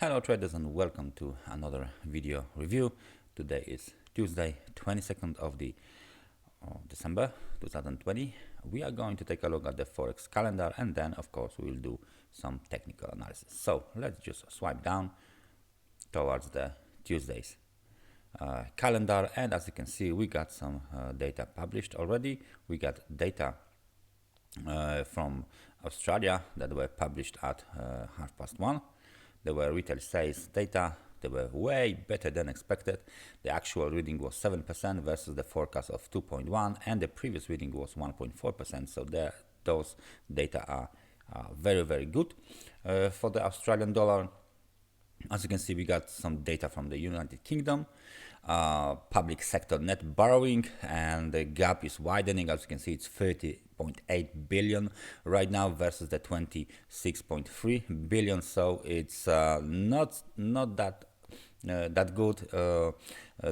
Hello traders and welcome to another video review. Today is Tuesday 22nd of December 2020. We are going to take a look at the Forex calendar and then of course we will do some technical analysis. So let's just swipe down towards the Tuesday's calendar, and as you can see we got some data published already. We got data from Australia that were published at 1:30. There were retail sales data. They were way better than expected. The actual reading was 7% versus the forecast of 2.1%, and the previous reading was 1.4%. So those data are very, very good. For the Australian dollar, as you can see, we got some data from the United Kingdom. Public sector net borrowing, and the gap is widening. As you can see, it's 30.8 billion right now versus the 26.3 billion. So it's not that good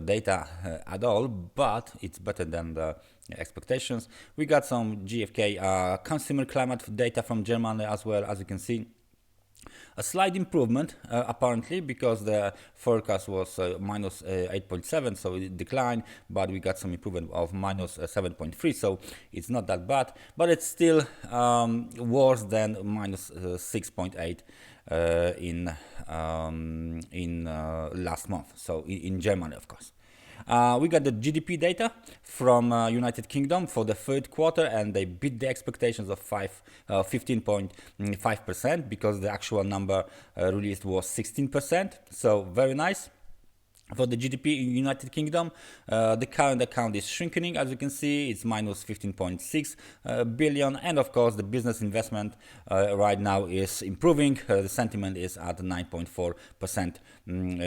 data at all, but it's better than the expectations. We got some GfK consumer climate data from Germany as well. As you can see, a slight improvement apparently, because the forecast was minus 8.7, so it declined, but we got some improvement of minus 7.3, so it's not that bad, but it's still worse than minus 6.8 in last month, so in Germany of course. We got the GDP data from United Kingdom for the third quarter, and they beat the expectations of 15.5%, because the actual number released was 16%. So very nice. For the GDP in United Kingdom, the current account is shrinking. As you can see, it's minus 15.6 billion, and of course the business investment right now is improving. The sentiment is at 9.4%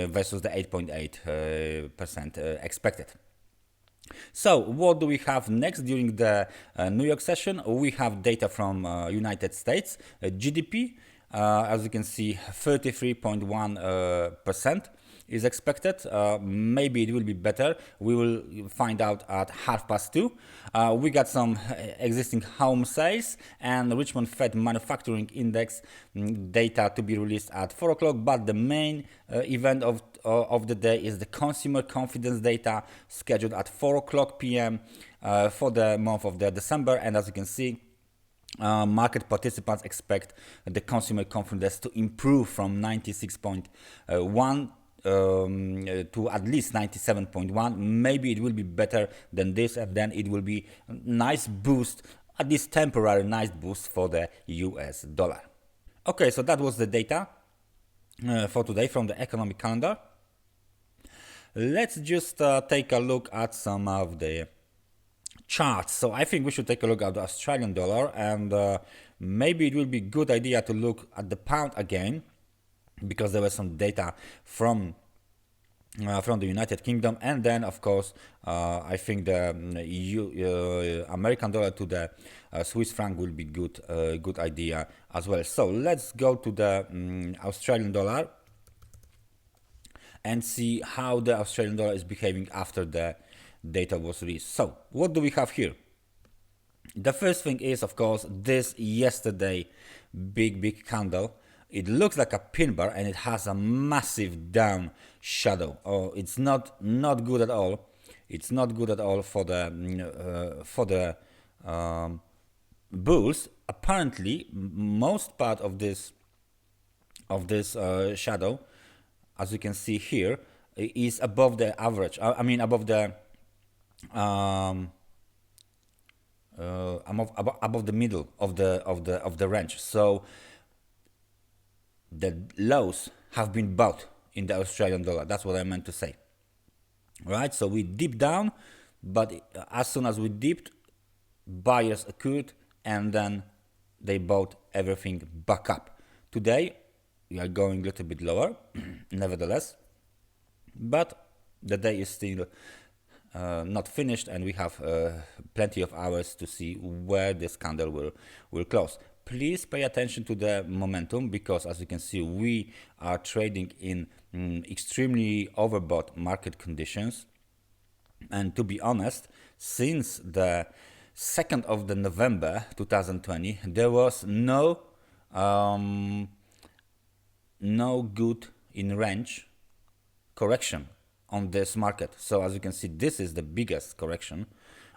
versus the 8.8% expected. So what do we have next during the New York session? We have data from United States GDP. As you can see, 33.1% is expected. Maybe it will be better. We will find out at 2:30. We got some existing home sales and Richmond Fed manufacturing index data to be released at 4 o'clock. But the main event of the day is the consumer confidence data, scheduled at 4 o'clock p.m. For the month of December. And as you can see, market participants expect the consumer confidence to improve from 96.1 to at least 97.1. Maybe it will be better than this, and then it will be a nice boost, at least temporary nice boost for the US dollar. Okay, so that was the data for today from the economic calendar. Let's just take a look at some of the charts. So I think we should take a look at the Australian dollar, and maybe it will be a good idea to look at the pound again, because there was some data from the United Kingdom, and then of course I think the American dollar to the Swiss franc will be good idea as well. So let's go to the Australian dollar and see how the Australian dollar is behaving after the data was released. So what do we have here? The first thing is, of course, this yesterday big candle. It looks like a pin bar, and it has a massive down shadow. Oh, it's not good at all. It's not good at all for the bulls. Apparently, most part of this shadow, as you can see here, is above the average. I mean, above the above the middle of the range. So the lows have been bought in the Australian dollar. That's what I meant to say. Right? So we dipped down, but as soon as we dipped, buyers occurred, and then they bought everything back up. Today, we are going a little bit lower, nevertheless, but the day is still not finished, and we have plenty of hours to see where this candle will close. Please pay attention to the momentum, because as you can see, we are trading in extremely overbought market conditions. And to be honest, since the 2nd of the November 2020, there was no good in range correction on this market. So as you can see, this is the biggest correction,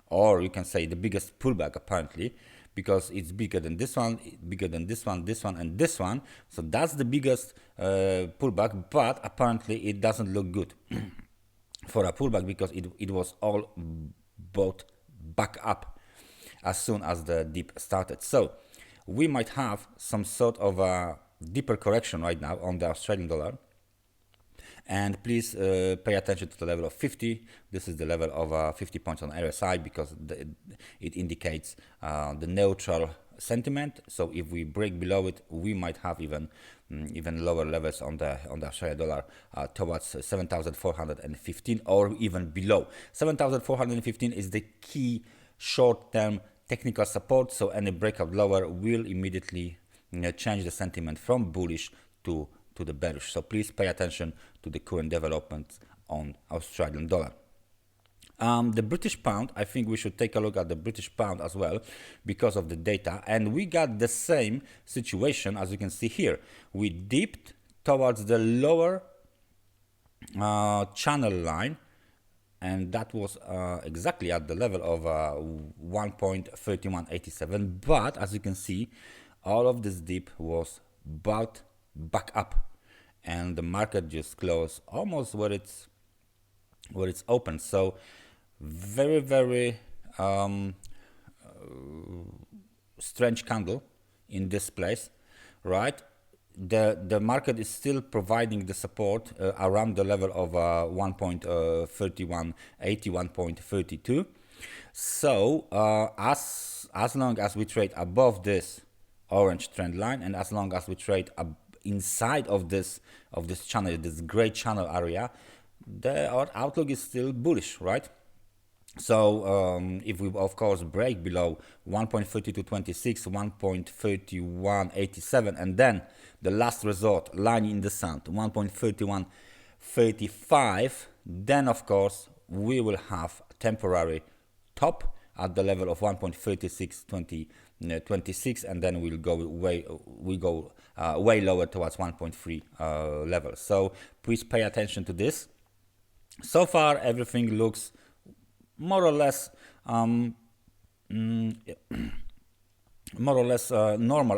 or you can say the biggest pullback apparently, because it's bigger than this one, bigger than this one, and this one. So that's the biggest pullback, but apparently it doesn't look good for a pullback, because it was all bought back up as soon as the dip started. So we might have some sort of a deeper correction right now on the Australian dollar. And please pay attention to the level of 50. This is the level of 50 points on RSI, because it indicates the neutral sentiment. So if we break below it, we might have even lower levels on the Australian dollar towards 7,415 or even below. 7,415 is the key short-term technical support. So any breakout lower will immediately change the sentiment from bullish to the bearish. So please pay attention to the current developments on Australian dollar. The British pound, I think we should take a look at the British pound as well, because of the data. And we got the same situation as you can see here. We dipped towards the lower channel line, and that was exactly at the level of 1.3187. But as you can see, all of this dip was bought back up, and the market just closed almost where it's open. So very strange candle in this place, right? The market is still providing the support around the level of 1.3180, 1.32. So as long as we trade above this orange trend line, and as long as we trade inside of this channel, this gray channel area, our outlook is still bullish, right? So if we of course break below 1.3226, 1.3187, and then the last resort line in the sand 1.3135, then of course we will have a temporary top at the level of 1.3626, and then we'll go way lower towards 1.3 level. So please pay attention to this. So far everything looks more or less normal.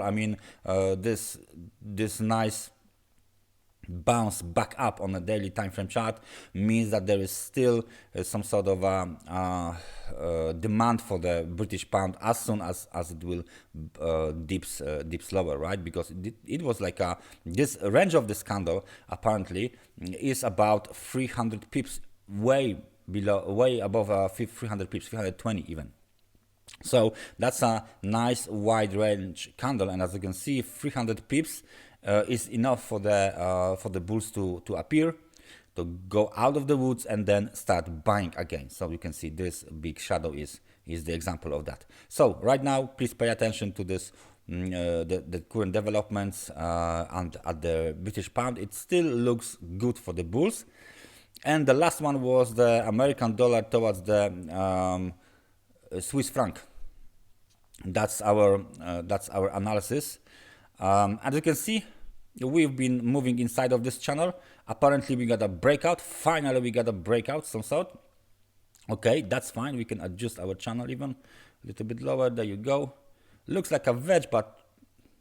I mean, this nice bounce back up on a daily time frame chart means that there is still some sort of demand for the British pound as soon as it will dips lower, right? Because it was like this range of this candle apparently is about 300 pips, way above 300 pips, 320 even. So that's a nice wide range candle, and as you can see, 300 pips is enough for the bulls to appear, to go out of the woods and then start buying again. So you can see this big shadow is the example of that. So right now, please pay attention to this, the current developments and at the British pound. It still looks good for the bulls. And the last one was the American dollar towards the Swiss franc. That's our analysis. As you can see, we've been moving inside of this channel. Apparently we got a breakout. Finally we got a breakout some sort. Okay, that's fine. We can adjust our channel even a little bit lower. There you go. Looks like a wedge, but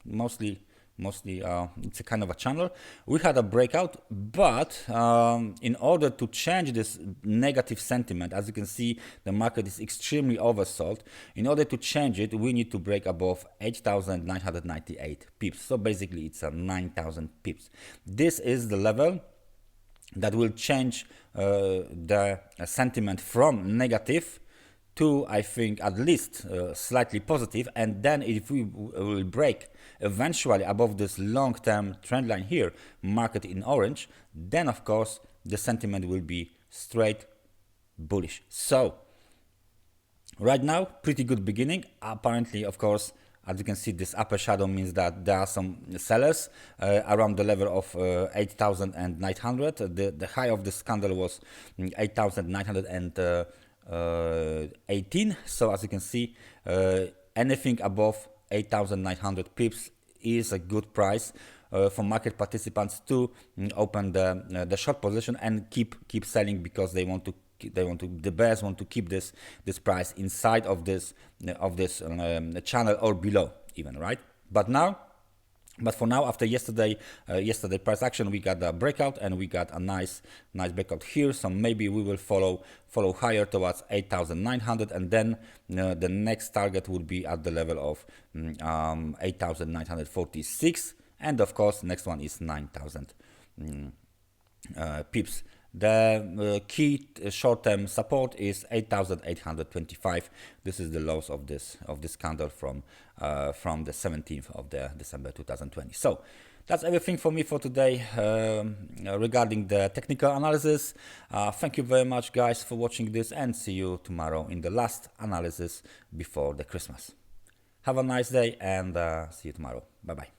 mostly it's a kind of a channel. We had a breakout, but in order to change this negative sentiment, as you can see, the market is extremely oversold. In order to change it, we need to break above 8,998 pips. So basically it's a 9,000 pips. This is the level that will change the sentiment from negative to, I think, at least slightly positive. And then if we will break eventually above this long-term trend line here, market in orange, then of course the sentiment will be straight bullish. So right now, pretty good beginning. Apparently, of course, as you can see, this upper shadow means that there are some sellers around the level of 8,900. The high of this candle was 8,918. So as you can see, anything above 8,900 pips is a good price. for market participants to open the short position and keep selling, because the bears want to keep this price inside of this channel or below even, right? But for now, after yesterday price action, we got a breakout and we got a nice breakout here. So maybe we will follow higher towards 8,900, and then the next target would be at the level of 8,946, and of course next one is 9,000 pips. The key short-term support is 8,825. This is the lows of this candle from the 17th of December 2020. So that's everything for me for today regarding the technical analysis. Thank you very much, guys, for watching this, and see you tomorrow in the last analysis before the Christmas. Have a nice day, and see you tomorrow. Bye bye.